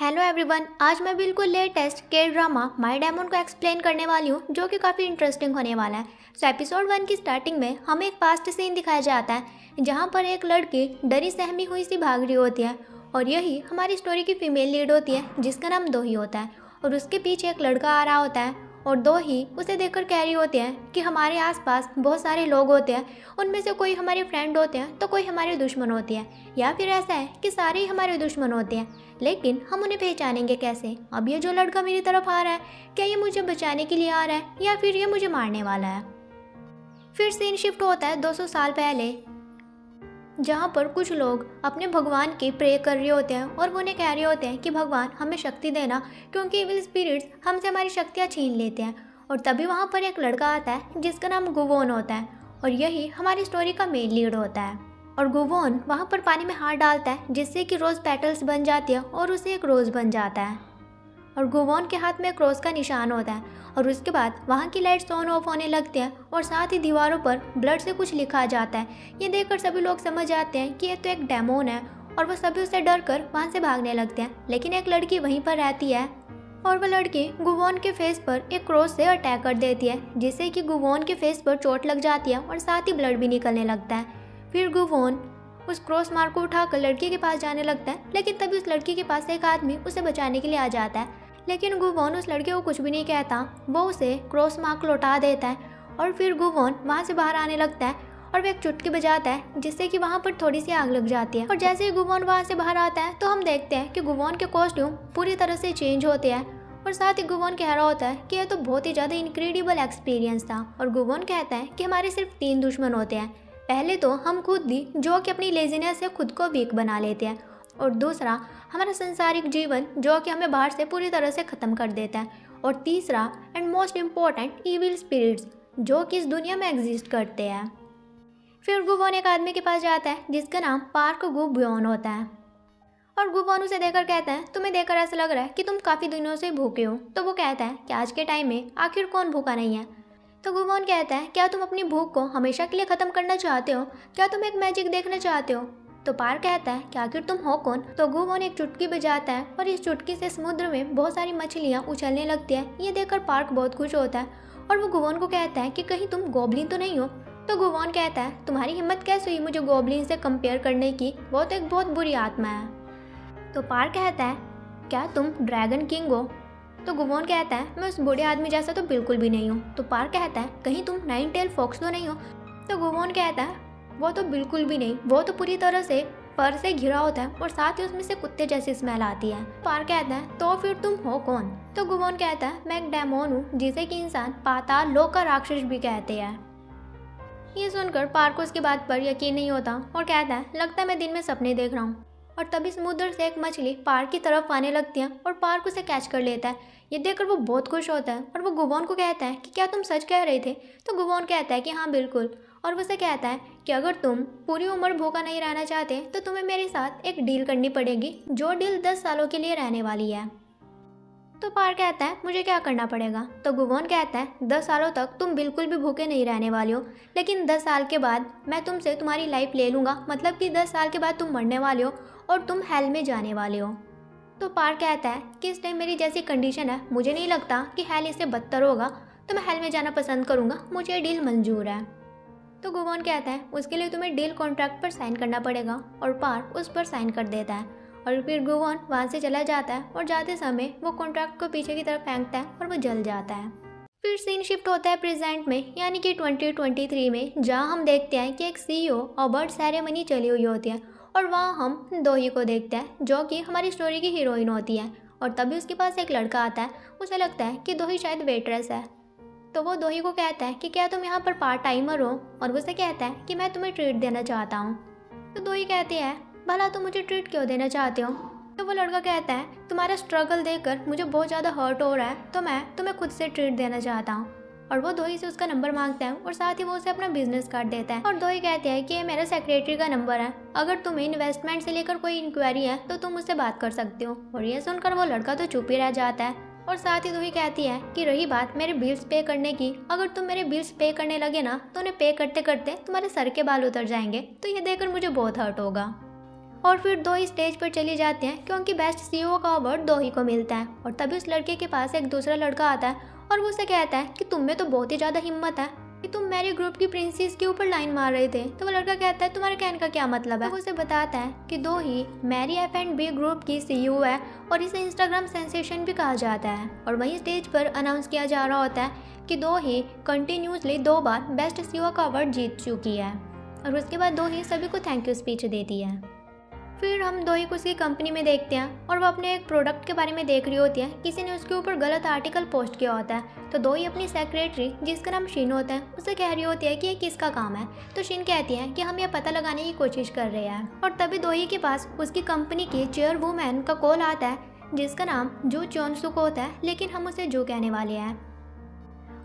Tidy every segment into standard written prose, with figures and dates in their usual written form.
Hello everyone, आज मैं बिल्कुल लेटेस्ट के ड्रामा माय डेमन को एक्सप्लेन करने वाली हूँ जो कि काफ़ी इंटरेस्टिंग होने वाला है। एपिसोड 1 की स्टार्टिंग में हमें एक पास्ट सीन दिखाया जाता है जहाँ पर एक लड़की डरी सहमी हुई सी भाग रही होती है और यही हमारी स्टोरी की फीमेल लीड होती है जिसका नाम दोही होता है। और उसके पीछे एक लड़का आ रहा होता है और दोही उसे देखकर कह रही होती है कि हमारे आसपास बहुत सारे लोग होते हैं, उनमें से कोई हमारे फ्रेंड होते हैं तो कोई हमारे दुश्मन होती है, या फिर ऐसा है कि सारे ही हमारे दुश्मन होते हैं, लेकिन हम उन्हें पहचानेंगे कैसे। अब ये जो लड़का मेरी तरफ आ रहा है, क्या ये मुझे बचाने के लिए आ रहा है या फिर ये मुझे मारने वाला है। फिर सीन शिफ्ट होता है 200 साल पहले, जहाँ पर कुछ लोग अपने भगवान की प्रे कर रहे होते हैं और वो उन्हें कह रहे होते हैं कि भगवान हमें शक्ति देना, क्योंकि इविल स्पिरिट्स हमसे हमारी शक्तियाँ छीन लेते हैं। और तभी वहाँ पर एक लड़का आता है जिसका नाम गुवोन होता है और यही हमारी स्टोरी का मेन लीड होता है। और गुवोन वहाँ पर पानी में हाथ डालता है जिससे कि रोज़ पेटल्स बन जाती है और उसे एक रोज़ बन जाता है और गुवोन के हाथ में एक रोज़ का निशान होता है। और उसके बाद वहाँ की लाइट्स ऑन ऑफ होने लगती हैं और साथ ही दीवारों पर ब्लड से कुछ लिखा जाता है। ये देखकर सभी लोग समझ जाते हैं कि ये तो एक डेमोन है और वो सभी उससे डर कर वहाँ से भागने लगते हैं। लेकिन एक लड़की वहीं पर रहती है और वह लड़की गुवोन के फेस पर एक क्रॉस से अटैक कर देती है जिससे कि गुवोन के फेस पर चोट लग जाती है और साथ ही ब्लड भी निकलने लगता है। फिर गुवोन उस क्रॉस मार्क को उठाकर लड़की के पास जाने लगता है, लेकिन तभी उस लड़की के पास एक आदमी उसे बचाने के लिए आ जाता है। लेकिन गुवोन उस लड़के को कुछ भी नहीं कहता, वो उसे क्रॉस मार्क लौटा देता है और फिर गुवोन वहाँ से बाहर आने लगता है और वह एक चुटकी बजाता है जिससे कि वहाँ पर थोड़ी सी आग लग जाती है। और जैसे ही गुवोन वहाँ से बाहर आता है तो हम देखते हैं कि गुवोन के कॉस्ट्यूम पूरी तरह से चेंज होते हैं और साथ ही गुवोन कह रहा होता है कि यह तो बहुत ही ज़्यादा इनक्रेडिबल एक्सपीरियंस था। और गुवोन कहता है कि हमारे सिर्फ 3 दुश्मन होते हैं, पहले तो हम खुद ही जो कि अपनी लेजीनेस से खुद को वीक बना लेते हैं, और दूसरा हमारा संसारिक जीवन जो कि हमें बाहर से पूरी तरह से ख़त्म कर देता है, और तीसरा and most important evil spirits जो कि इस दुनिया में एग्जिस्ट करते हैं। फिर गुवोन एक आदमी के पास जाता है जिसका नाम पार्क गु ब्योन होता है और गुवोन उसे देखकर कहता है तुम्हें देखकर ऐसा लग रहा है कि तुम काफ़ी दिनों से भूखे हो। तो वो कहता है कि आज के टाइम में आखिर कौन भूखा नहीं है। तो गुवोन कहता है क्या तुम अपनी भूख को हमेशा के लिए ख़त्म करना चाहते हो, क्या तुम एक मैजिक देखना चाहते हो। तो पार्क कहता है कि आखिर तुम हो कौन। तो गुवोन एक चुटकी बजाता है और इस चुटकी से समुद्र में बहुत सारी मछलियाँ उछलने लगती हैं। ये देखकर पार्क बहुत खुश होता है और वो गुवोन को कहता है कि कहीं तुम गोबलिन तो नहीं हो। तो गुवोन कहता है तुम्हारी हिम्मत कैसे हुई मुझे गोबलिन से कंपेयर करने की, वो तो एक बहुत बुरी आत्मा है। तो पार्क कहता है क्या तुम ड्रैगन किंग हो। तो गुवोन कहता है मैं उस बूढ़े आदमी जैसा तो बिल्कुल भी नहीं हूँ। तो पार्क कहता है कहीं तुम 9 टेल फॉक्स तो नहीं हो। तो गुवोन कहता है वो तो बिल्कुल भी नहीं, वो तो पूरी तरह से फर से घिरा होता है और साथ ही उसमें से कुत्ते जैसी स्मेल आती है। पार्क कहता है तो फिर तुम हो कौन। तो गुवोन कहता है मैं एक डेमोन हूँ जिसे कि इंसान पाताल लोक का राक्षस भी कहते हैं। ये सुनकर पार्क को उसकी बात पर यकीन नहीं होता और कहता है लगता है मैं दिन में सपने देख रहा हूँ। और तभी समुद्र से एक मछली पार्क की तरफ आने लगती है और पार्क उसे कैच कर लेता है। ये देखकर वो बहुत खुश होता है और वो गुवोन को कहता है कि क्या तुम सच कह रहे थे। तो गुवोन कहता है कि हाँ बिल्कुल, और वो उसे कहता है कि अगर तुम पूरी उम्र भूखा नहीं रहना चाहते तो तुम्हें मेरे साथ एक डील करनी पड़ेगी, जो डील 10 सालों के लिए रहने वाली है। तो पार्क कहता है मुझे क्या करना पड़ेगा। तो गुवोन कहता है 10 सालों तक तुम बिल्कुल भी भूखे नहीं रहने वाले हो, लेकिन 10 साल के बाद मैं तुमसे तुम्हारी लाइफ ले लूँगा, मतलब कि 10 साल के बाद तुम मरने वाले हो और तुम हेल में जाने वाले हो। तो पार्क कहता है कि इस टाइम मेरी जैसी कंडीशन है, मुझे नहीं लगता कि हेल इससे बदतर होगा, तो मैं हेल में जाना पसंद करूँगा, मुझे ये डील मंजूर है। तो गुवोन कहता है उसके लिए तुम्हें डील कॉन्ट्रैक्ट पर साइन करना पड़ेगा और पार्क उस पर साइन कर देता है और फिर गुवोन वहाँ से चला जाता है और जाते समय वो कॉन्ट्रैक्ट को पीछे की तरफ फेंकता है और वो जल जाता है। फिर सीन शिफ्ट होता है प्रेजेंट में, यानी कि 2023 में, जहाँ हम देखते हैं कि एक CEO अवार्ड सेरेमनी चली हुई होती है और वहाँ हम दोही को देखते हैं जो कि हमारी स्टोरी की हीरोइन होती है। और तभी उसके पास एक लड़का आता है, उसे लगता है कि दोही शायद वेट्रेस है। तो वो दोही को कहता है कि क्या तुम यहाँ पर पार्ट टाइमर हो, और वो उसे कहता है कि मैं तुम्हें ट्रीट देना चाहता हूँ। तो दोही कहती है भला तुम मुझे ट्रीट क्यों देना चाहते हो। तो वो लड़का कहता है तुम्हारा स्ट्रगल देखकर मुझे बहुत ज़्यादा हर्ट हो रहा है, तो मैं तुम्हें खुद से ट्रीट देना चाहता हूँ। और वो दोही से उसका नंबर मांगता है और साथ ही वो उसे अपना बिजनेस कार्ड देता है। और दोही कहती है कि ये मेरा सेक्रेटरी का नंबर है, अगर तुम्हें इन्वेस्टमेंट से लेकर कोई इंक्वायरी है तो तुम उससे बात कर सकते हो। और ये सुनकर वो लड़का तो चुप ही रह जाता है। और साथ ही दोही कहती है कि रही बात मेरे बिल्स पे करने की, अगर तुम मेरे बिल्स पे करने लगे ना तो उन्हें पे करते करते तुम्हारे सर के बाल उतर जाएंगे, तो ये देखकर मुझे बहुत हर्ट होगा। और फिर दो ही स्टेज पर चली जाते हैं क्योंकि बेस्ट सीईओ का अवार्ड दो ही को मिलता है। और तभी उस लड़के के पास एक दूसरा लड़का आता है और वो उसे कहता है कि तुम में तो बहुत ही ज़्यादा हिम्मत है कि तुम मेरे ग्रुप की प्रिंसेस के ऊपर लाइन मार रहे थे। तो वो लड़का कहता है तुम्हारे कहने का क्या मतलब है। तो वो उसे बताता है कि दो ही मैरी F&B ग्रुप की सीईओ है और इसे इंस्टाग्राम सेंसेशन भी कहा जाता है। और वहीं स्टेज पर अनाउंस किया जा रहा होता है कि दो ही कंटिन्यूसली 2 बार बेस्ट सीईओ का अवार्ड जीत चुकी है। और उसके बाद दो ही सभी को थैंक यू स्पीच देती है। फिर हम दो ही को उसकी कंपनी में देखते हैं और वो अपने एक प्रोडक्ट के बारे में देख रही होती है। किसी ने उसके ऊपर गलत आर्टिकल पोस्ट किया होता है। तो दो ही अपनी सेक्रेटरी जिसका नाम शिन होता है उसे कह रही होती है कि ये किसका काम है। तो शिन कहती है कि हम ये पता लगाने की कोशिश कर रहे हैं। और तभी दो ही के पास उसकी कंपनी की चेयरवुमैन का कॉल आता है जिसका नाम जो चोन सुक होता है, लेकिन हम उसे जो कहने वाले हैं।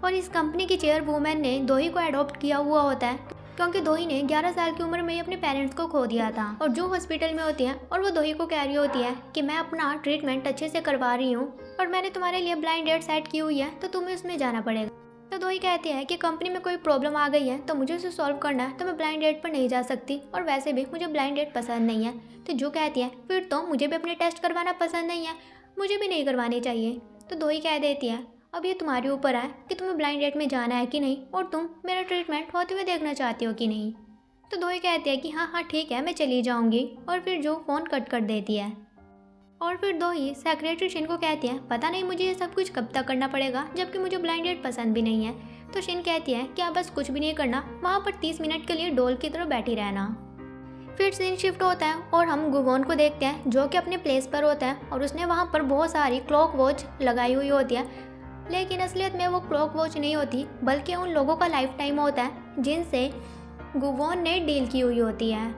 और इस कंपनी की चेयरवुमैन ने दो ही को अडॉप्ट किया हुआ होता है क्योंकि दो ही ने 11 साल की उम्र में ही अपने पेरेंट्स को खो दिया था। और जो हॉस्पिटल में होती है और वो दो ही को कह रही होती है कि मैं अपना ट्रीटमेंट अच्छे से करवा रही हूँ और मैंने तुम्हारे लिए ब्लाइंड डेट सेट की हुई है तो तुम्हें उसमें जाना पड़ेगा। तो दो ही कहती है कि कंपनी में कोई प्रॉब्लम आ गई है तो मुझे उसे सॉल्व करना है, तो मैं ब्लाइंड डेट पर नहीं जा सकती और वैसे भी मुझे ब्लाइंड डेट पसंद नहीं है। तो जो कहती है फिर तो मुझे भी अपने टेस्ट करवाना पसंद नहीं है, मुझे भी नहीं करवानी चाहिए। तो दो ही कह देती है अब ये तुम्हारे ऊपर है कि तुम्हें ब्लाइंड डेट में जाना है कि नहीं और तुम मेरा ट्रीटमेंट होते हुए देखना चाहती हो कि नहीं। तो दो ही कहती है कि हाँ ठीक है मैं चली जाऊंगी। और फिर जो फ़ोन कट कर देती है। और फिर दो ही सेक्रेटरी शिन को कहती है पता नहीं मुझे ये सब कुछ कब तक करना पड़ेगा जबकि मुझे ब्लाइंड डेट पसंद भी नहीं है। तो शिन कहती है कि आप बस कुछ भी नहीं करना, वहाँ पर 30 मिनट के लिए डोल की तरह बैठी रहना। फिर सीन शिफ्ट होता है और हम गुवोन को देखते हैं जो कि अपने प्लेस पर होता है और उसने वहाँ पर बहुत सारी क्लॉक वॉच लगाई हुई होती है, लेकिन असलियत में वो क्लॉक वॉच नहीं होती बल्कि उन लोगों का लाइफ टाइम होता है जिनसे गुवोन ने डील की हुई होती है।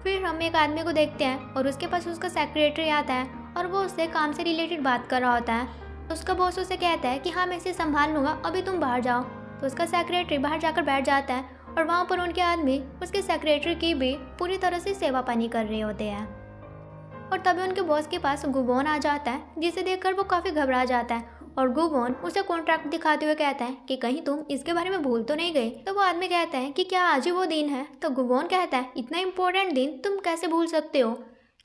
फिर हम एक आदमी को देखते हैं और उसके पास उसका सेक्रेटरी आता है और वो उससे काम से रिलेटेड बात कर रहा होता है। उसका बॉस उसे कहता है कि हाँ मैं इसे संभाल लूँगा, अभी तुम बाहर जाओ। तो उसका सेक्रेटरी बाहर जाकर बैठ जाता है और वहाँ पर उनके आदमी उसके सेक्रेटरी की भी पूरी तरह से सेवा पानी कर रहे होते हैं। और तभी उनके बॉस के पास गुवोन आ जाता है जिसे देखकर वो काफ़ी घबरा जाता है और गुवोन उसे कॉन्ट्रैक्ट दिखाते हुए कहता है कि कहीं तुम इसके बारे में भूल तो नहीं गए। तो वो आदमी कहता है कि क्या आज ही वो दिन है। तो गुवोन कहता है इतना इम्पोर्टेंट दिन तुम कैसे भूल सकते हो,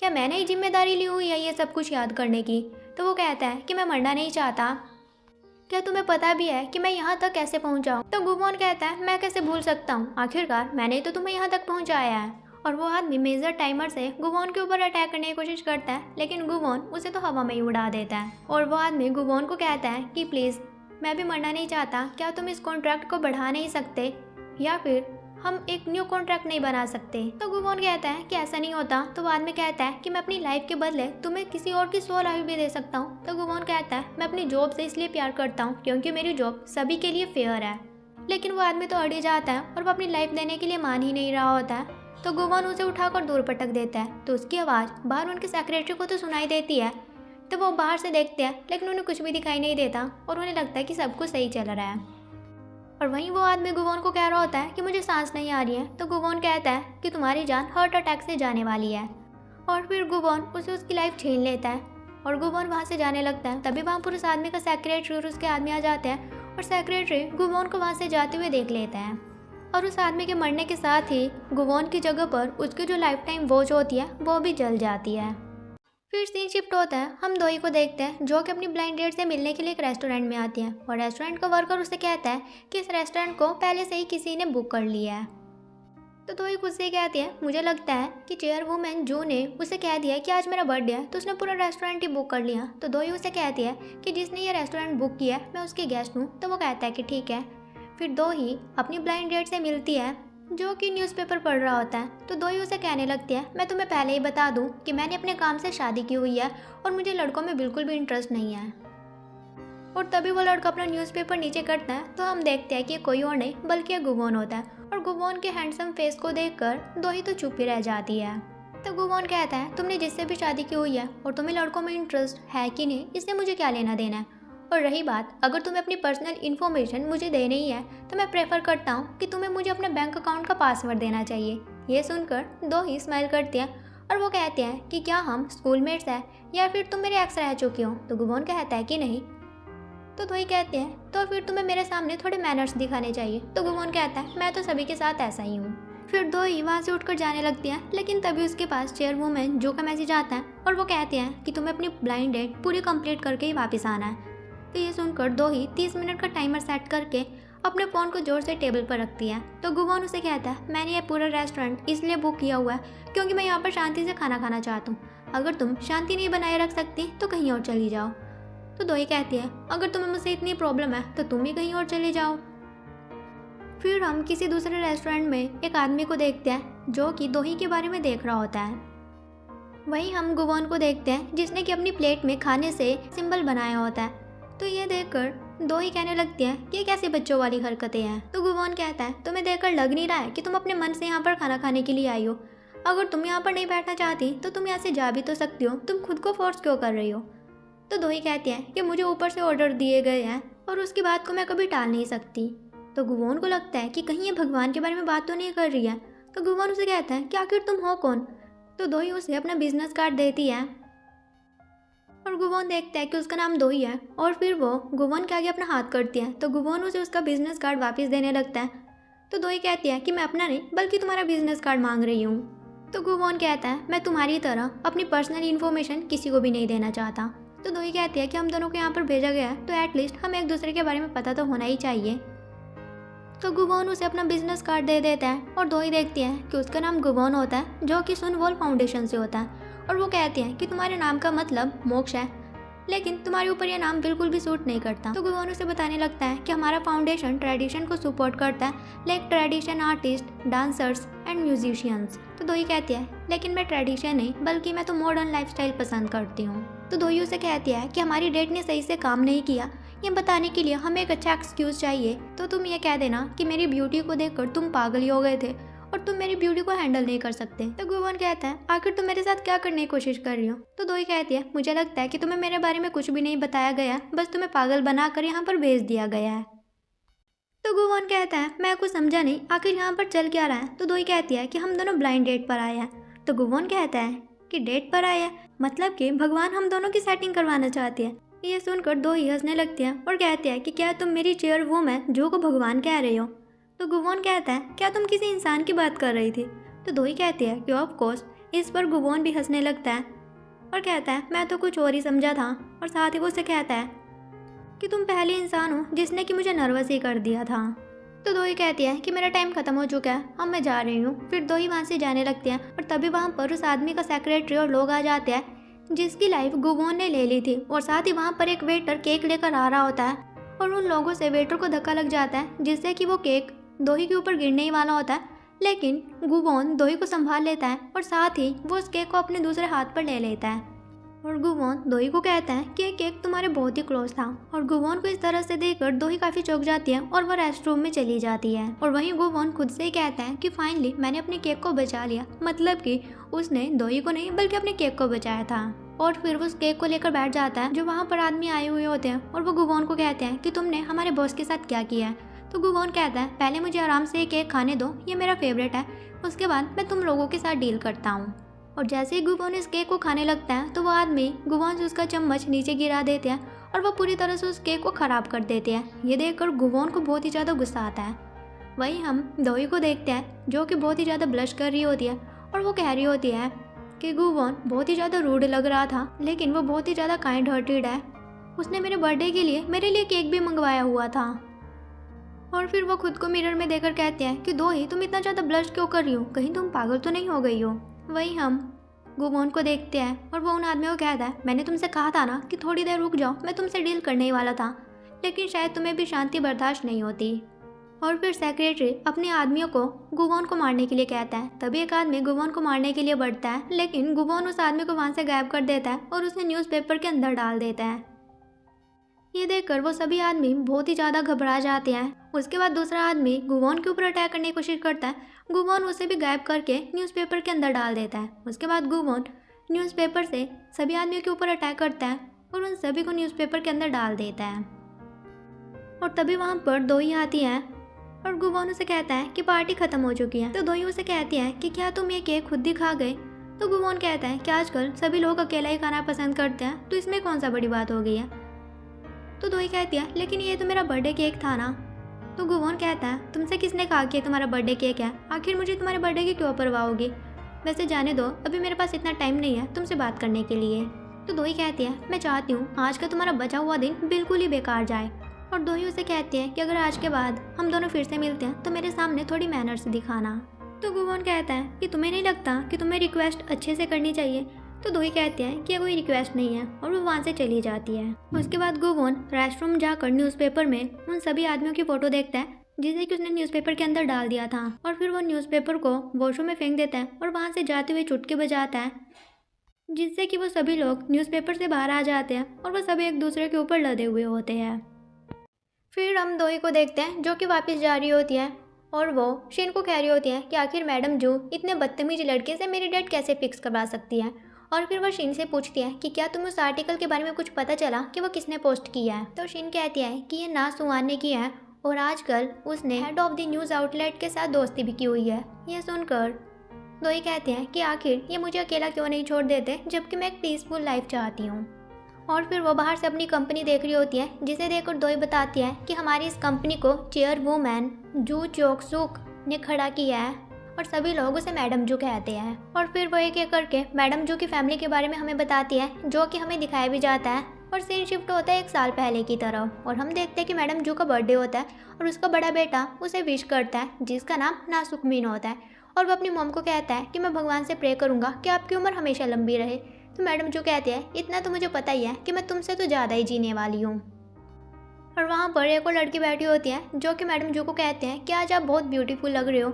क्या मैंने ही जिम्मेदारी ली हुई है ये सब कुछ याद करने की। तो वो कहता है कि मैं मरना नहीं चाहता, क्या तुम्हें पता भी है कि मैं यहाँ तक कैसे पहुँचा हूँ। तो गुवोन कहता है मैं कैसे भूल सकता हूँ, आखिरकार मैंने तो तुम्हें यहाँ तक पहुँचाया है। और वो आदमी मेजर टाइमर से गुवोन के ऊपर अटैक करने की कोशिश करता है लेकिन गुवोन उसे तो हवा में ही उड़ा देता है। और वो आदमी गुवोन को कहता है कि प्लीज़ मैं भी मरना नहीं चाहता, क्या तुम इस कॉन्ट्रैक्ट को बढ़ा नहीं सकते या फिर हम एक न्यू कॉन्ट्रैक्ट नहीं बना सकते। तो गुवोन कहता है कि ऐसा नहीं होता। तो वो आदमी कहता है कि मैं अपनी लाइफ के बदले तुम्हें किसी और की 100 लाइफ भी दे सकता हूँ। तो गुवोन कहता है मैं अपनी जॉब से इसलिए प्यार करता हूँ क्योंकि मेरी जॉब सभी के लिए फेयर है। लेकिन वो आदमी तो अड़ ही जाता है और वो अपनी लाइफ देने के लिए मान ही नहीं रहा होता है। तो गुवोन उसे उठाकर दूर पटक देता है। तो उसकी आवाज़ बाहर उनके सेक्रेटरी को तो सुनाई देती है। तो वो बाहर से देखते हैं लेकिन उन्हें कुछ भी दिखाई नहीं देता और उन्हें लगता है कि सब कुछ सही चल रहा है। और वहीं वो आदमी गुवोन को कह रहा होता है कि मुझे सांस नहीं आ रही है। तो गुवोन कहता है कि तुम्हारी जान हार्ट अटैक से जाने वाली है। और फिर गुवोन उसे उसकी लाइफ छीन लेता है और गुवोन वहाँ से जाने लगता है। तभी वहाँ पर उस आदमी का सेक्रेटरी और उसके आदमी आ जाते हैं और सेक्रेटरी गुवोन को वहाँ से जाते हुए देख लेता है। और उस आदमी के मरने के साथ ही गुवोन की जगह पर उसकी जो लाइफ टाइम वॉच होती है वो भी जल जाती है। फिर सीन शिफ्ट होता है, हम दो ही को देखते हैं जो कि अपनी ब्लाइंड डेट से मिलने के लिए एक रेस्टोरेंट में आती है और रेस्टोरेंट का वर्कर उसे कहता है कि इस रेस्टोरेंट को पहले से ही किसी ने बुक कर लिया है। तो दो ही खुद से कहती है मुझे लगता है कि चेयरवुमैन जो ने उसे कह दिया कि आज मेरा बर्थडे है तो उसने पूरा रेस्टोरेंट ही बुक कर लिया। तो दो ही उसे कहती है कि जिसने ये रेस्टोरेंट बुक किया है मैं उसकी गेस्ट हूँ। तो वो कहता है कि ठीक है। फिर दो ही अपनी ब्लाइंड डेट से मिलती है जो कि न्यूज़पेपर पढ़ रहा होता है। तो दो ही उसे कहने लगती है मैं तुम्हें पहले ही बता दूं कि मैंने अपने काम से शादी की हुई है और मुझे लड़कों में बिल्कुल भी इंटरेस्ट नहीं है। और तभी वो लड़का अपना न्यूज़पेपर नीचे करता है तो हम देखते हैं कि कोई और नहीं बल्कि गुवोन होता है। और गुवोन के हैंडसम फेस को देखकर दो ही तो चुप ही रह जाती है। तो गुवोन कहता है तुमने जिससे भी शादी की हुई है और तुम्हें लड़कों में इंटरेस्ट है कि नहीं इससे मुझे क्या लेना देना है। और रही बात अगर तुम्हें अपनी पर्सनल इन्फॉर्मेशन मुझे देनी ही है तो मैं प्रेफर करता हूँ कि तुम्हें मुझे अपने बैंक अकाउंट का पासवर्ड देना चाहिए। ये सुनकर दो ही स्माइल करते हैं और वो कहते हैं कि क्या हम स्कूलमेट्स हैं या फिर तुम मेरे एक्स रह चुके हो। तो गुवोन कहता है कि नहीं। तो दो ही कहते हैं तो फिर तुम्हें मेरे सामने थोड़े मैनर्स दिखाने चाहिए। तो गुवोन कहता है मैं तो सभी के साथ ऐसा ही हूँ। फिर दो ही वहाँ से उठकर जाने लगती है, लेकिन तभी उसके पास चेयरवुमन जो का मैसेज आता है और वो कहते हैं कि तुम्हें अपनी ब्लाइंड डेट पूरी कंप्लीट करके ही वापस आना है। तो ये सुनकर दो ही 30 मिनट का टाइमर सेट करके अपने फ़ोन को जोर से टेबल पर रखती है। तो गुवोन उसे कहता है, मैंने ये पूरा रेस्टोरेंट इसलिए बुक किया हुआ है क्योंकि मैं यहाँ पर शांति से खाना खाना चाहता हूँ। अगर तुम शांति नहीं बनाए रख सकती तो कहीं और चली जाओ। तो दोही कहती है, अगर तुम्हें मुझसे इतनी प्रॉब्लम है तो तुम ही कहीं और चले जाओ। फिर हम किसी दूसरे रेस्टोरेंट में एक आदमी को देखते हैं जो कि दोही के बारे में देख रहा होता है। वहीं हम गुवोन को देखते हैं जिसने कि अपनी प्लेट में खाने से सिंबल बनाया होता है। तो ये देखकर दोही कहने लगती है कि ये कैसी बच्चों वाली हरकतें हैं। तो गुवोन कहता है, तुम्हें देखकर लग नहीं रहा है कि तुम अपने मन से यहाँ पर खाना खाने के लिए आई हो। अगर तुम यहाँ पर नहीं बैठना चाहती तो तुम यहाँ से जा भी तो सकती हो, तुम खुद को फोर्स क्यों कर रही हो। तो दोही कहती है कि मुझे ऊपर से ऑर्डर दिए गए हैं और उसकी बात को मैं कभी टाल नहीं सकती। तो गुवोन को लगता है कि कहीं ये भगवान के बारे में बात तो नहीं कर रही है। तो गुवोन उसे कहता है कि आखिर तुम हो कौन। तो दोही उसे अपना बिजनेस कार्ड देती है और गुवोन देखता है कि उसका नाम दोही है और फिर वो गुवोन के आगे अपना हाथ करती है। तो गुवोन उसे उसका बिजनेस कार्ड वापस देने लगता है। तो दोही कहती है कि मैं अपना नहीं बल्कि तुम्हारा बिजनेस कार्ड मांग रही हूँ। तो गुवोन कहता है, मैं तुम्हारी तरह अपनी पर्सनल इन्फॉर्मेशन किसी को भी नहीं देना चाहता। तो दोही कहती है कि हम दोनों को यहाँ पर भेजा गया है तो एटलीस्ट हमें एक दूसरे के बारे में पता तो होना ही चाहिए। तो गुवोन उसे अपना बिजनेस कार्ड दे देता है और दोही देखती है कि उसका नाम गुवोन होता है जो कि सुनवोल फाउंडेशन से होता है। और वो कहती है कि तुम्हारे नाम का मतलब मोक्ष है, लेकिन तुम्हारे ऊपर यह नाम बिल्कुल भी सूट नहीं करता। तो गुवोन उसे बताने लगता है कि हमारा फाउंडेशन ट्रेडिशन को सपोर्ट करता है, like tradition artist, dancers and musicians. तो दोही कहती है, लेकिन मैं ट्रेडिशन नहीं बल्कि मैं तो मॉडर्न लाइफस्टाइल पसंद करती हूँ। तो दोही उसे कहती है कि हमारी डेट ने सही से काम नहीं किया, ये बताने के लिए हमें एक अच्छा एक्सक्यूज चाहिए। तो तुम ये कह देना कि मेरी ब्यूटी को देखकर तुम पागल ही हो गए थे और तुम मेरी ब्यूटी को हैंडल नहीं कर सकते। तो गुवोन कहता है, आखिर तुम मेरे साथ क्या करने की कोशिश कर रही हो। तो दोही कहती है, मुझे लगता है कि तुम्हें मेरे बारे में कुछ भी नहीं बताया गया, बस तुम्हें पागल बनाकर यहाँ पर भेज दिया गया है। तो गुवोन कहता है, मैं कुछ समझा नहीं, आखिर यहाँ पर चल क्या रहा है। तो दोही कहती है कि हम दोनों ब्लाइंड डेट पर आए हैं। तो गुवोन कहता है कि डेट पर आए हैं मतलब कि भगवान हम दोनों की सेटिंग करवाना चाहती है। ये सुनकर दोही हंसने लगती है और कहती है कि क्या तुम मेरी चेयरवुमन जो को भगवान कह रही हो। तो गुवोन कहता है, क्या तुम किसी इंसान की बात कर रही थी। तो दोही कहती है कि ऑफ कोर्स। इस पर गुवोन भी हंसने लगता है और कहता है, मैं तो कुछ और ही समझा था। और साथ ही वो उसे कहता है कि तुम पहले इंसान हो जिसने कि मुझे नर्वस ही कर दिया था। तो दोही कहती है कि मेरा टाइम खत्म हो चुका है, अब मैं जा रही हूँ। फिर दोही वहाँ से जाने लगती है और तभी वहाँ पर उस आदमी का सेक्रेटरी और लोग आ जाते हैं जिसकी लाइफ गुवोन ने ले ली थी। और साथ ही वहाँ पर एक वेटर केक लेकर आ रहा होता है और उन लोगों से वेटर को धक्का लग जाता है जिससे कि वो केक दोही के ऊपर गिरने ही वाला होता है। लेकिन गुवोन दोही को संभाल लेता है और साथ ही वो उस केक को अपने दूसरे हाथ पर ले लेता है। और गुवोन दोही को कहता है कि ये केक तुम्हारे बहुत ही क्लोज था। और गुवोन को इस तरह से देखकर दोही काफ़ी चौंक जाती है और वह रेस्टरूम में चली जाती है। और वहीं गुवोन खुद से ही कहता है कि फाइनली मैंने अपने केक को बचा लिया, मतलब कि उसने दोही को नहीं बल्कि अपने केक को बचाया था। और फिर वो उस केक को लेकर बैठ जाता है जो वहाँ पर आदमी आए हुए होते हैं और वो गुवोन को कहते हैं कि तुमने हमारे बॉस के साथ क्या किया है। तो गुवोन कहता है, पहले मुझे आराम से ये केक खाने दो, ये मेरा फेवरेट है, उसके बाद मैं तुम लोगों के साथ डील करता हूँ। और जैसे ही गुवोन इस केक को खाने लगता है तो वो आदमी गुवोन से उसका चम्मच नीचे गिरा देते हैं और वो पूरी तरह से उस केक को ख़राब कर देते हैं। ये देखकर गुवोन को बहुत ही ज़्यादा गुस्सा आता है। वहीं हम दोही को देखते हैं जो कि बहुत ही ज़्यादा ब्लश कर रही होती है और वो कह रही होती है कि गुवोन बहुत ही ज़्यादा रूड लग रहा था, लेकिन वो बहुत ही ज़्यादा काइंड हार्टेड है, उसने मेरे बर्थडे के लिए मेरे लिए केक भी मंगवाया हुआ था। और फिर वो खुद को मिरर में देखकर कहते हैं कि दोही तुम इतना ज़्यादा ब्लश क्यों कर रही हो, कहीं तुम पागल तो नहीं हो गई हो। वहीं हम गुवोन को देखते हैं और वो उन आदमियों को कहता है, मैंने तुमसे कहा था ना कि थोड़ी देर रुक जाओ, मैं तुमसे डील करने ही वाला था, लेकिन शायद तुम्हें भी शांति बर्दाश्त नहीं होती। और फिर सेक्रेटरी अपने आदमियों को गुवोन को मारने के लिए कहता है। तभी एक आदमी गुवोन को मारने के लिए बढ़ता है, लेकिन गुवोन उस आदमी को वहाँ से गायब कर देता है और उसे न्यूज़पेपर के अंदर डाल देता है। ये देखकर वो सभी आदमी बहुत ही ज़्यादा घबरा जाते हैं। उसके बाद दूसरा आदमी गुवोन के ऊपर अटैक करने की कोशिश करता है, गुवोन उसे भी गायब करके न्यूज़पेपर के अंदर डाल देता है। उसके बाद गुवोन न्यूज़पेपर से सभी आदमियों के ऊपर अटैक करता है और उन सभी को न्यूज़पेपर के अंदर डाल देता है। और तभी वहाँ पर दोही आती है और गुवोन उसे कहता है कि पार्टी ख़त्म हो चुकी है। तो दोही उसे कहती है कि क्या तुम ये केक खुद ही खा गए। तो गुवोन कहता है कि आजकल सभी लोग अकेला ही खाना पसंद करते हैं, तो इसमें कौन सा बड़ी बात हो गई है। तो दोही कहती है, लेकिन ये तो मेरा बर्थडे केक था ना। तो गुवोन कहता है, तुमसे किसने कहा कि तुम्हारा बर्थडे केक है? आखिर मुझे तुम्हारे बर्थडे की क्यों परवाह होगी? वैसे जाने दो, अभी मेरे पास इतना टाइम नहीं है तुमसे बात करने के लिए। तो दोही कहती है, मैं चाहती हूँ आज का तुम्हारा बचा हुआ दिन बिल्कुल ही बेकार जाए। और दोही उसे कहती है कि अगर आज के बाद हम दोनों फिर से मिलते हैं तो मेरे सामने थोड़ी मैनर्स दिखाना। तो गुवोन कहता है कि तुम्हें नहीं लगता कि तुम्हें रिक्वेस्ट अच्छे से करनी चाहिए? तो दोही कहती है कि कोई रिक्वेस्ट नहीं है और वो वहाँ से चली जाती है। उसके बाद गुवोन रेस्टरूम जाकर न्यूज़पेपर में उन सभी आदमियों की फोटो देखता है जिसे कि उसने न्यूज़पेपर के अंदर डाल दिया था, और फिर वो न्यूज़पेपर को वॉशरूम में फेंक देता है और वहाँ से जाते हुए चुटकी बजाता है, जिससे कि वो सभी लोग न्यूज़पेपर से बाहर आ जाते हैं और वो सभी एक दूसरे के ऊपर लदे हुए होते हैं। फिर हम दोही को देखते हैं जो कि वापस जा रही होती है और वो शिन को कह रही होती है कि आखिर मैडम जू इतने बदतमीज लड़के से मेरी डेट कैसे फिक्स करवा सकती है। और फिर वो शिन से पूछती है कि क्या तुम्हें उस आर्टिकल के बारे में कुछ पता चला कि वो किसने पोस्ट किया है। तो शिन कहती है कि ये ना सुहान ने किया है और आजकल उसने head of the news outlet के साथ दोस्ती भी की हुई है। ये सुनकर दोही कहते हैं कि आखिर ये मुझे अकेला क्यों नहीं छोड़ देते जबकि मैं एक पीसफुल लाइफ चाहती हूँ। और फिर वो बाहर से अपनी कंपनी देख रही होती है, जिसे देखकर दोही बताती है कि हमारी इस कंपनी को चेयरवुमैन जू चोक सुक ने खड़ा किया है और सभी लोग उसे मैडम जू कहते हैं। और फिर वो एक एक करके मैडम जू की फैमिली के बारे में हमें बताती है, जो कि हमें दिखाया भी जाता है। और सीन शिफ्ट होता है 1 साल पहले की तरफ और हम देखते हैं कि मैडम जू का बर्थडे होता है और उसका बड़ा बेटा उसे विश करता है, जिसका नाम नासुकमीन होता है। और वो अपनी मॉम को कहता है कि मैं भगवान से प्रे करूँगा कि आपकी उम्र हमेशा लंबी रहे। तो मैडम जू कहती है, इतना तो मुझे पता ही है कि मैं तुमसे तो ज़्यादा ही जीने वाली हूँ। और वहाँ पर एक और लड़की बैठी होती है जो कि मैडम जू को कहते हैं कि आज आप बहुत ब्यूटीफुल लग रहे हो।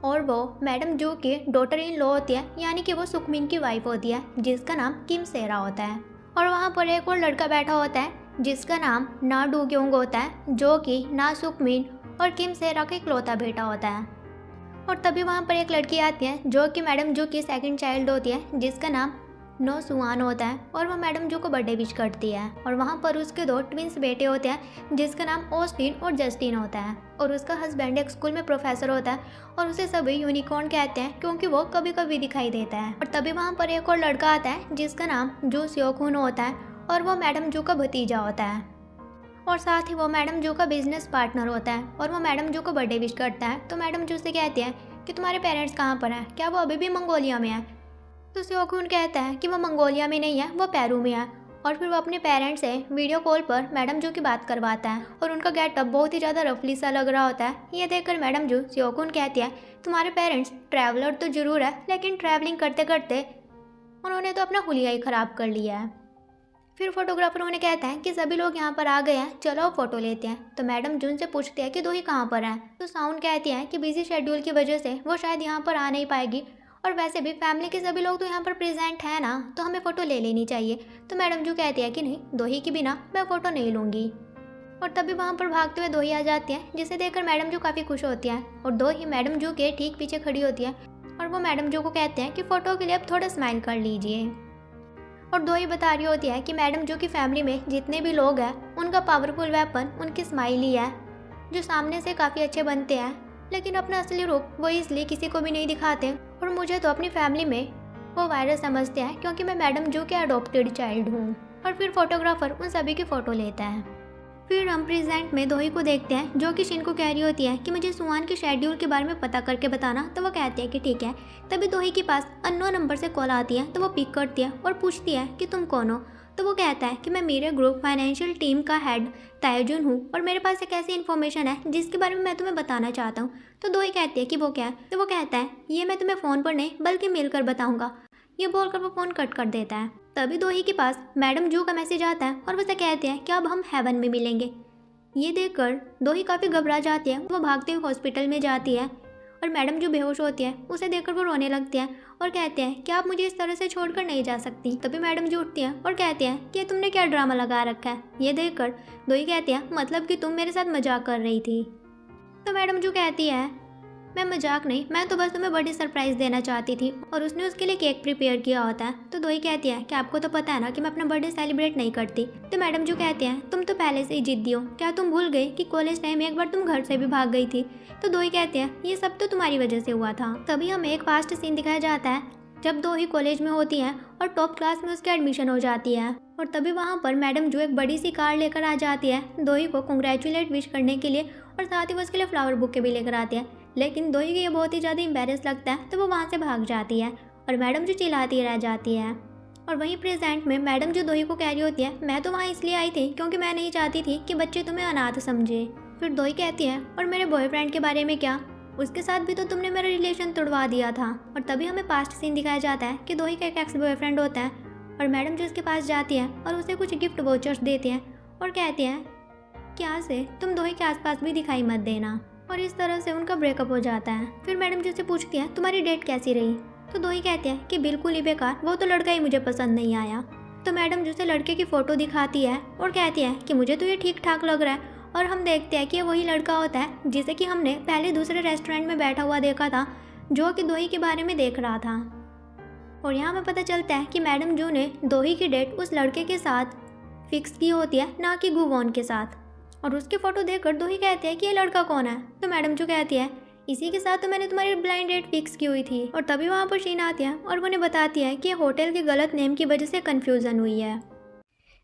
और वो मैडम जू की डॉटर इन लॉ होती है, यानी कि वो सुकमीन की वाइफ होती है, जिसका नाम किम सेरा होता है। और वहाँ पर एक और लड़का बैठा होता है जिसका नाम ना डू ग्योंग होता है, जो कि ना सुकमीन और किम सेरा का इकलौता बेटा होता है। और तभी वहाँ पर एक लड़की आती है जो कि मैडम जू की सेकंड चाइल्ड होती है, जिसका नाम नो सुहान होता है। और वह मैडम जू को बर्थडे विश करती है। और वहाँ पर उसके 2 ट्विंस बेटे होते हैं, जिसका नाम ऑस्टिन और जस्टिन होता है। और उसका हस्बैंड एक स्कूल में प्रोफेसर होता है और उसे सभी यूनिकॉर्न कहते हैं क्योंकि वो कभी कभी दिखाई देता है। और तभी वहाँ पर एक और लड़का आता है जिसका नाम जू स्योखून होता है और वो मैडम जू का भतीजा होता है। और साथ ही वो मैडम जू का बिजनेस पार्टनर होता है और वो मैडम जू को बर्थडे विश करता है। तो मैडम जू से कहती है कि तुम्हारे पेरेंट्स कहाँ पर हैं, क्या वो अभी भी मंगोलिया में है? तो स्योखून कहता है कि वो मंगोलिया में नहीं है, वो पेरू में है। और फिर वो अपने पेरेंट्स से वीडियो कॉल पर मैडम जू की बात करवाता है और उनका गेटअप बहुत ही ज़्यादा रफली सा लग रहा होता है। ये देखकर मैडम जू स्योखून कहती है, तुम्हारे पेरेंट्स ट्रैवलर तो ज़रूर है, लेकिन ट्रैवलिंग करते करते उन्होंने तो अपना हुलिया ही ख़राब कर लिया है। फिर फोटोग्राफर उन्हें कहता है कि सभी लोग यहाँ पर आ गए हैं, चलो फ़ोटो लेते हैं। तो मैडम जून से पूछती है कि दोही कहाँ पर है। तो साउंड कहती है कि बिजी शेड्यूल की वजह से वो शायद यहाँ पर आ नहीं पाएगी, और वैसे भी फैमिली के सभी लोग तो यहाँ पर प्रेजेंट है ना, तो हमें फ़ोटो ले लेनी चाहिए। तो मैडम जू कहती है कि नहीं, दोही के बिना मैं फ़ोटो नहीं लूँगी। और तभी वहाँ पर भागते हुए दोही आ जाती है, जिसे देखकर मैडम जू काफ़ी खुश होती है। और दोही मैडम जू के ठीक पीछे खड़ी होती है और वो मैडम जू को कहते हैं कि फ़ोटो के लिए अब थोड़ा स्माइल कर लीजिए। और दोही बता रही होती है कि मैडम जू की फैमिली में जितने भी लोग हैं उनका पावरफुल वेपन उनकी स्माइल ही है, जो सामने से काफ़ी अच्छे बनते हैं लेकिन अपना असली रूप वो इसलिए किसी को भी नहीं दिखाते। और मुझे तो अपनी फैमिली में वो वायरस समझते हैं क्योंकि मैं मैडम जू के अडॉप्टेड चाइल्ड हूँ। और फिर फोटोग्राफर उन सभी की फ़ोटो लेता है। फिर हम प्रेजेंट में दोही को देखते हैं जो कि शिन को कह रही होती है कि मुझे सुहान के शेड्यूल के बारे में पता करके बताना। तो वो कहती है कि ठीक है। तभी दोही के पास अननोन नंबर से कॉल आती है, तो वो पिक करती है और पूछती है कि तुम कौन हो। तो वो कहता है कि मैं मेरे ग्रुप फाइनेंशियल टीम का हेड तायजुन हूँ और मेरे पास एक ऐसी इन्फॉर्मेशन है जिसके बारे में मैं तुम्हें बताना चाहता हूँ। तो दोही कहती है कि वो क्या है। तो वो कहता है ये मैं तुम्हें फ़ोन पर नहीं बल्कि मिलकर बताऊँगा। ये बोलकर वो फ़ोन कट कर देता है। तभी दोही के पास मैडम जू का मैसेज आता है और वो उसे कहते हैं कि अब हम हेवन में मिलेंगे। ये देखकर दोही काफ़ी घबरा जाती है। वो भागते हुए हॉस्पिटल में जाती है और मैडम जो बेहोश होती है उसे देखकर वो रोने लगती है और कहते हैं कि आप मुझे इस तरह से छोड़कर नहीं जा सकती। तभी मैडम जी उठती है और कहती है कि तुमने क्या ड्रामा लगा रखा है। ये देखकर दोही कहती है मतलब कि तुम मेरे साथ मजाक कर रही थी। तो मैडम जो कहती है मैं मजाक नहीं, मैं तो बस तुम्हें बर्थडे सरप्राइज़ देना चाहती थी और उसने उसके लिए केक प्रिपेयर किया होता है। तो दोही कहती है कि आपको तो पता है ना कि मैं अपना बर्थडे सेलिब्रेट नहीं करती। तो मैडम जो कहते हैं तुम तो पहले से ही जिद्दी हो, क्या तुम भूल गए कि कॉलेज टाइम में एक बार तुम घर से भी भाग गई थी। तो दोही कहते हैं ये सब तो तुम्हारी वजह से हुआ था। तभी हमें एक फास्ट सीन दिखाया जाता है जब दो ही कॉलेज में होती हैं और टॉप क्लास में उसकी एडमिशन हो जाती है। और तभी वहाँ पर मैडम जो एक बड़ी सी कार लेकर आ जाती है दोही को कंग्रेचुलेट विश करने के लिए, और साथ ही वो उसके लिए फ्लावर बुके भी लेकर आती है। लेकिन दोही को ये बहुत ही ज़्यादा एम्बेरस लगता है तो वो वहाँ से भाग जाती है और मैडम जो चिल्लाती रह जाती है। और वहीं प्रेजेंट में मैडम जो दोही को कह रही होती है, मैं तो वहाँ इसलिए आई थी क्योंकि मैं नहीं चाहती थी कि बच्चे तुम्हें अनाथ समझे। फिर दोही कहती है, और मेरे बॉयफ्रेंड के बारे में क्या, उसके साथ भी तो तुमने मेरा रिलेशन तोड़वा दिया था। और तभी हमें पास्ट सीन दिखाया जाता है कि दोही का एक एक्स बॉयफ्रेंड होता है और मैडम जो उसके पास जाती है और उसे कुछ गिफ्ट वाउचर्स देती हैं और कहती हैं कि आज से तुम दोही के आसपास भी दिखाई मत देना। और इस तरह से उनका ब्रेकअप हो जाता है। फिर मैडम जो उससे पूछती है, तुम्हारी डेट कैसी रही? तो दोही कहती है कि बिल्कुल ही बेकार, वो तो लड़का ही मुझे पसंद नहीं आया। तो मैडम जो उसे लड़के की फ़ोटो दिखाती है और कहती है कि मुझे तो ये ठीक ठाक लग रहा है। और हम देखते हैं कि ये वही लड़का होता है जिसे कि हमने पहले दूसरे रेस्टोरेंट में बैठा हुआ देखा था, जो कि दोही के बारे में देख रहा था। और यहाँ हमें पता चलता है कि मैडम जो ने दोही की डेट उस लड़के के साथ फिक्स की होती है, ना कि गुवॉन के साथ। और उसकी फ़ोटो देखकर दोही कहती है कि ये लड़का कौन है? तो मैडम जो कहती है, इसी के साथ तो मैंने तुम्हारी ब्लाइंड डेट फिक्स की हुई थी। और तभी वहाँ पर शीन आती है और वो उन्हें बताती है कि होटल के गलत नेम की वजह से कन्फ्यूज़न हुई है।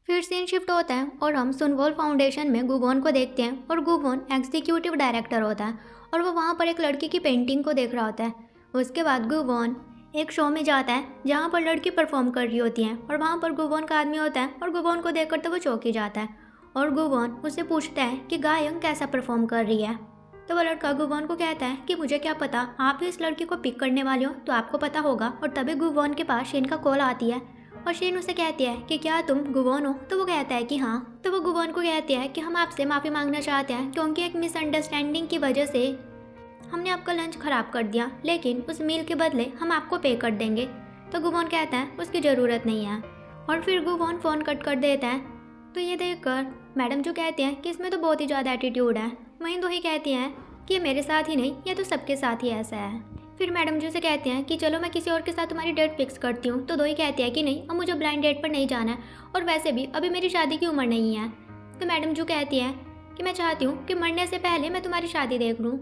फिर सीन शिफ्ट होता है और हम सुनवॉल फाउंडेशन में गुवॉन को देखते हैं। और गुवॉन एग्जीक्यूटिव डायरेक्टर होता है और वो वहाँ पर एक लड़की की पेंटिंग को देख रहा होता है। उसके बाद गुवॉन एक शो में जाता है जहाँ पर लड़की परफॉर्म कर रही होती हैं और वहाँ पर गुवॉन का आदमी होता है और गुवॉन को देखकर तो वो चौंक जाता है। और गुवॉन उससे पूछता है कि गायंग कैसा परफॉर्म कर रही है। तो वो लड़का गुवॉन को कहता है कि मुझे क्या पता, आप भी इस लड़की को पिक करने वाले हो तो आपको पता होगा। और तभी गुवॉन के पास शीन का कॉल आती है और शीन उसे कहती है कि क्या तुम गुवॉन हो? तो वो कहता है कि हाँ। तो वो गुवॉन को कहती है कि हम आपसे माफ़ी मांगना चाहते हैं क्योंकि एक मिसअंडरस्टैंडिंग की वजह से हमने आपका लंच ख़राब कर दिया, लेकिन उस मील के बदले हम आपको पे कर देंगे। तो गुवॉन कहता है उसकी ज़रूरत नहीं है। और फिर गुवॉन फ़ोन कट कर देता है। तो ये देखकर मैडम जो कहती हैं कि इसमें तो बहुत ही ज़्यादा एटीट्यूड है। वहीं दोही कहती हैं कि ये मेरे साथ ही नहीं, ये तो सबके साथ ही ऐसा है। फिर मैडम जो से कहते हैं कि चलो मैं किसी और के साथ तुम्हारी डेट फिक्स करती हूँ। तो दोही कहती है कि नहीं, अब मुझे ब्लाइंड डेट पर नहीं जाना है और वैसे भी अभी मेरी शादी की उम्र नहीं है। तो मैडम जो कहती है कि मैं चाहती हूँ कि मरने से पहले मैं तुम्हारी शादी देख लूँ।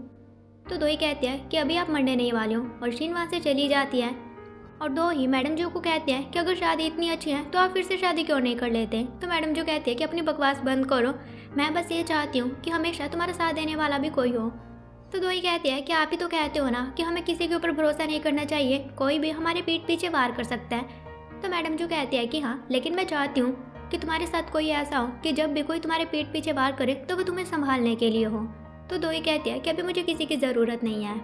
तो दोही कहती है कि अभी आप मरने नहीं वाले हो और शीन वहाँ से चली जाती है। और दोही मैडम जो को कहते हैं कि अगर शादी इतनी अच्छी है तो आप फिर से शादी क्यों नहीं कर लेते। तो मैडम जो कहती है कि अपनी बकवास बंद करो, मैं बस ये चाहती हूँ कि हमेशा तुम्हारा साथ देने वाला भी कोई हो। तो दोही कहती है कि आप ही तो कहते हो ना कि हमें किसी के ऊपर भरोसा नहीं करना चाहिए, कोई भी हमारे पीठ पीछे वार कर सकता है। तो मैडम जो कहती है कि हाँ, लेकिन मैं चाहती हूँ कि तुम्हारे साथ कोई ऐसा हो कि जब भी कोई तुम्हारे पीठ पीछे वार करे तो वो तुम्हें संभालने के लिए हो। तो दोही कहती है कि अभी मुझे किसी की ज़रूरत नहीं है।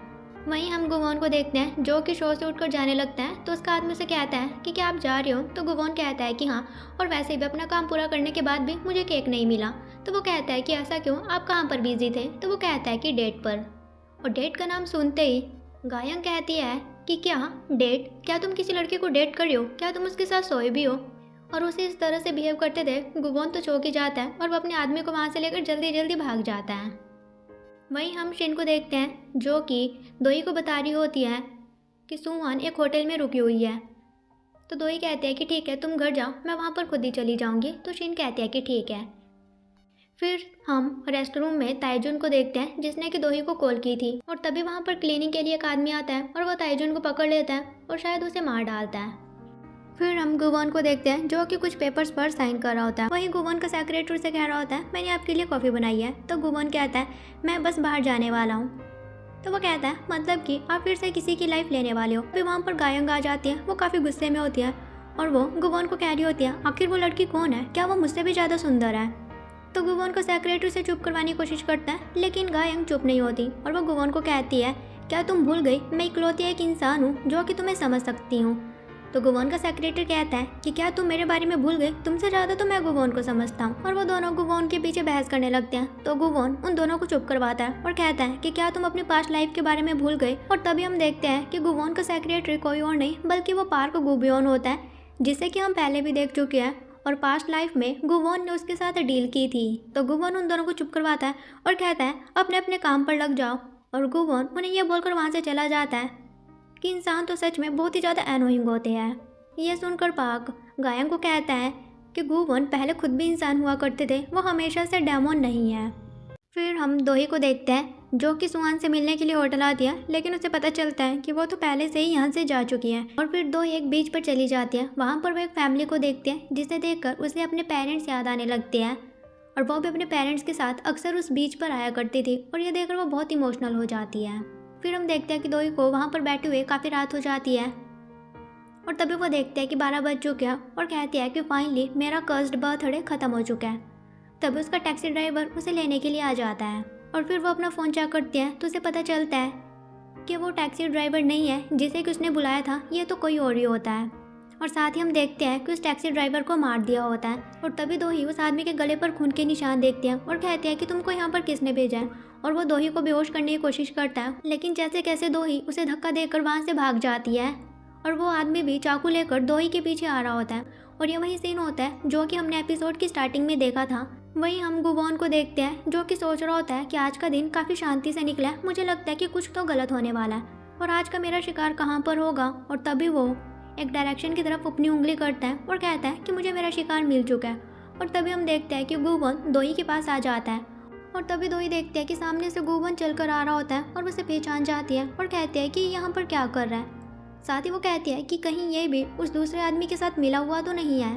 वहीं हम गुवॉन को देखते हैं जो कि शो से उठकर जाने लगता है। तो उसका आदमी उसे कहता है कि क्या आप जा रहे हो? तो गुवॉन कहता है कि हाँ, और वैसे भी अपना काम पूरा करने के बाद भी मुझे केक नहीं मिला। तो वो कहता है कि ऐसा क्यों, आप कहाँ पर बिजी थे? तो वो कहता है कि डेट पर। और डेट का नाम सुनते ही गायंग कहती है कि क्या डेट, क्या तुम किसी लड़के को डेट कर रही हो? क्या तुम उसके साथ सोए भी हो? और उसे इस तरह से बिहेव करते थे गुवॉन तो चौंक ही जाता है और वो अपने आदमी को वहाँ से लेकर जल्दी जल्दी भाग जाता है। वहीं हम शिन को देखते हैं जो कि दोही को बता रही होती है कि सुहान एक होटल में रुकी हुई है। तो दोही कहते हैं कि ठीक है, तुम घर जाओ, मैं वहाँ पर खुद ही चली जाऊँगी। तो शिन कहती है कि ठीक है। फिर हम रेस्टरूम में ताइजुन को देखते हैं जिसने कि दोही को कॉल की थी। और तभी वहाँ पर क्लीनिंग के लिए एक आदमी आता है और वो ताइजुन को पकड़ लेता है और शायद उसे मार डालता है। फिर हम गुवॉन को देखते हैं जो कि कुछ पेपर्स पर साइन कर रहा होता है। वहीं गुवॉन का सेक्रेटरी से कह रहा होता है मैंने आपके लिए कॉफ़ी बनाई है। तो गुवॉन कहता है मैं बस बाहर जाने वाला हूँ। तो वो कहता है मतलब कि आप फिर से किसी की लाइफ लेने वाले हो। फिर वहाँ पर गायंग आ जाती है, वो काफ़ी गुस्से में होती है और वो गुवॉन को कह रही होती है आखिर वो लड़की कौन है, क्या वो मुझसे भी ज़्यादा सुंदर है? तो गुवॉन को सेक्रेटरी से चुप करवाने की कोशिश करता है, लेकिन गायंग चुप नहीं होती और वो गुवॉन को कहती है क्या तुम भूल गई मैं इकलौती एक इंसान हूँ जो कि तुम्हें समझ सकती हूँ। तो गुवॉन का सेक्रेटरी कहता है कि क्या तुम मेरे बारे में भूल गए, तुमसे ज़्यादा तो मैं गुवॉन को समझता हूँ। और वो दोनों गुवॉन के पीछे बहस करने लगते हैं। तो गुवॉन उन दोनों को चुप करवाता है और कहता है कि क्या तुम अपनी पास्ट लाइफ के बारे में भूल गए। और तभी हम देखते हैं कि गुवॉन का सेक्रेटरी कोई और नहीं बल्कि वो पार्क गुबियोन होता है, जिसे कि हम पहले भी देख चुके हैं और पास्ट लाइफ में गुवॉन ने उसके साथ डील की थी। तो गुवॉन उन दोनों को चुप करवाता है और कहता है अपने अपने काम पर लग जाओ। और गुवॉन उन्हें यह बोलकर वहाँ से चला जाता है कि इंसान तो सच में बहुत ही ज़्यादा एनोइंग होते हैं। यह सुनकर पार्क गायंग को कहता है कि गुवॉन पहले खुद भी इंसान हुआ करते थे, वो हमेशा से डेमोन नहीं है। फिर हम दोही को देखते हैं जो कि सुहान से मिलने के लिए होटल आती है, लेकिन उसे पता चलता है कि वो तो पहले से ही यहाँ से जा चुकी है। और फिर दो एक बीच पर चली जाती है। वहाँ पर वो एक फैमिली को देखते हैं जिसे देखकर उसे अपने पेरेंट्स याद आने लगते हैं और वो भी अपने पेरेंट्स के साथ अक्सर उस बीच पर आया करती थी और ये देखकर वो बहुत इमोशनल हो जाती है। फिर हम देखते हैं कि दोई को वहाँ पर बैठे हुए काफ़ी रात हो जाती है और तभी वो देखते हैं कि 12 बज चुके हैं और कहती है कि फाइनली मेरा कर्स्ड बर्थडे ख़त्म हो चुका है। तभी उसका टैक्सी ड्राइवर उसे लेने के लिए आ जाता है और फिर वो अपना फ़ोन चेक करती है तो उसे पता चलता है कि वो टैक्सी ड्राइवर नहीं है जिसे कि उसने बुलाया था, ये तो कोई और ही होता है। और साथ ही हम देखते हैं कि उस टैक्सी ड्राइवर को मार दिया होता है। और तभी दोही उस आदमी के गले पर खून के निशान देखते हैं और कहते हैं कि तुमको यहाँ पर किसने भेजा है। और वो दोही को बेहोश करने की कोशिश करता है, लेकिन जैसे कैसे दोही उसे धक्का देकर वहाँ से भाग जाती है और वो आदमी भी चाकू लेकर दोही के पीछे आ रहा होता है। और ये वही सीन होता है जो कि हमने एपिसोड की स्टार्टिंग में देखा था। वहीं हम गुवॉन को देखते हैं जो कि सोच रहा होता है कि आज का दिन काफ़ी शांति से निकला है, मुझे लगता है कि कुछ तो गलत होने वाला है और आज का मेरा शिकार कहाँ पर होगा। और तभी वो एक डायरेक्शन की तरफ अपनी उंगली करता है और कहता है कि मुझे मेरा शिकार मिल चुका है। और तभी हम देखते हैं कि गुवॉन दोही के पास आ जाता है और तभी दोही देखते हैं कि सामने से गुवॉन चलकर आ रहा होता है और उसे पहचान जाती है और कहती है कि यहाँ पर क्या कर रहा है। साथ ही वो कहती है कि कहीं ये भी उस दूसरे आदमी के साथ मिला हुआ तो नहीं है।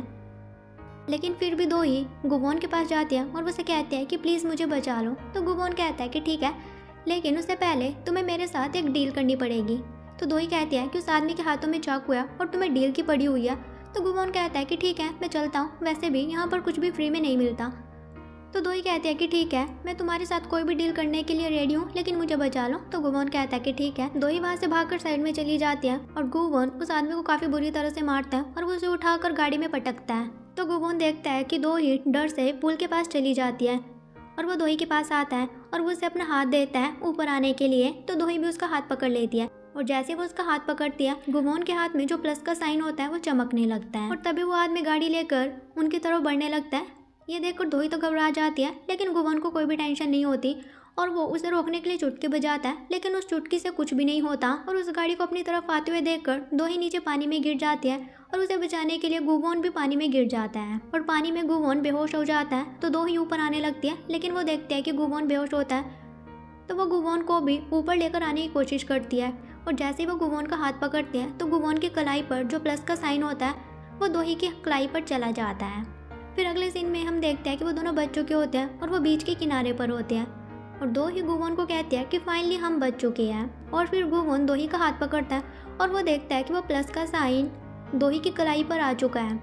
लेकिन फिर भी दोही गुवॉन के पास जाती है और उसे कहती है कि प्लीज़ मुझे बचा लो। तो गुवॉन कहता है कि ठीक है, लेकिन उससे पहले तुम्हें मेरे साथ एक डील करनी पड़ेगी। तो दोही कहती है कि उस आदमी के हाथों में चाकू है और तुम्हें डील की पड़ी हुई है। तो गुवॉन कहता है कि ठीक है, मैं चलता हूँ, वैसे भी यहाँ पर कुछ भी फ्री में नहीं मिलता। तो दोही कहती है कि ठीक है, मैं तुम्हारे साथ कोई भी डील करने के लिए रेडी हूँ, लेकिन मुझे बचा लो। तो गुवॉन कहता है कि ठीक है। दोही वहाँ से भागकर साइड में चली जाती है और गुवॉन उस आदमी को काफ़ी बुरी तरह से मारता है और वो उसे उठाकर गाड़ी में पटकता है। तो गुवॉन देखता है कि दोही डर से पुल के पास चली जाती है और वो दोही के पास आता है और वो उसे अपना हाथ देता है ऊपर आने के लिए। तो दोही भी उसका हाथ पकड़ लेती है और जैसे वो उसका हाथ पकड़ती है, गुवॉन के हाथ में जो प्लस का साइन होता है वो चमकने लगता है और तभी वो आदमी गाड़ी लेकर उनकी तरफ बढ़ने लगता है। ये देखकर दोही तो घबरा जाती है, लेकिन गुवॉन को कोई भी टेंशन नहीं होती और वो उसे रोकने के लिए चुटकी बजाता है, लेकिन उस चुटकी से कुछ भी नहीं होता और उस गाड़ी को अपनी तरफ आते हुए देखकर दोही नीचे पानी में गिर जाती है और उसे बचाने के लिए गुवॉन भी पानी में गिर जाता है और पानी में गुवॉन बेहोश हो जाता है। तो दोही ऊपर आने लगती है, लेकिन वो देखते हैं कि गुवॉन बेहोश होता है तो वो गुवॉन को भी ऊपर लेकर आने की कोशिश करती है और जैसे ही वो गुवॉन का हाथ पकड़ते हैं तो गुवॉन की कलाई पर जो प्लस का साइन होता है वो दोही की कलाई पर चला जाता है। फिर अगले सीन में हम देखते हैं कि वो दोनों बच चुके होते हैं और वो बीच के किनारे पर होते हैं और दोही गुवॉन को कहते हैं कि फाइनली हम बच चुके हैं। और फिर गुवॉन दोही का हाथ पकड़ता है और वो देखता है कि वो प्लस का साइन दोही की कलाई पर आ चुका है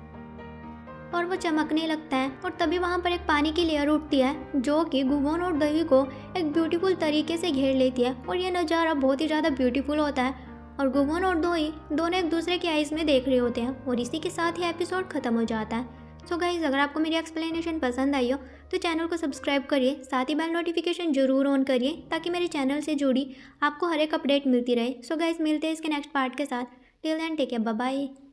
और वो चमकने लगता है। और तभी वहाँ पर एक पानी की लेयर उठती है जो कि गुवॉन और दोही को एक ब्यूटीफुल तरीके से घेर लेती है और ये नज़ारा बहुत ही ज़्यादा ब्यूटीफुल होता है और गुवॉन और दोही दोनों एक दूसरे की आइज़ में देख रहे होते हैं और इसी के साथ ही एपिसोड ख़त्म हो जाता है। सो गाइस, अगर आपको मेरी एक्सप्लेनेशन पसंद आई हो तो चैनल को सब्सक्राइब करिए, साथ ही बेल नोटिफिकेशन जरूर ऑन करिए ताकि मेरे चैनल से जुड़ी आपको हर एक अपडेट मिलती रहे। सो गाइस, मिलते हैं इसके नेक्स्ट पार्ट के साथ। Till then take care, bye bye.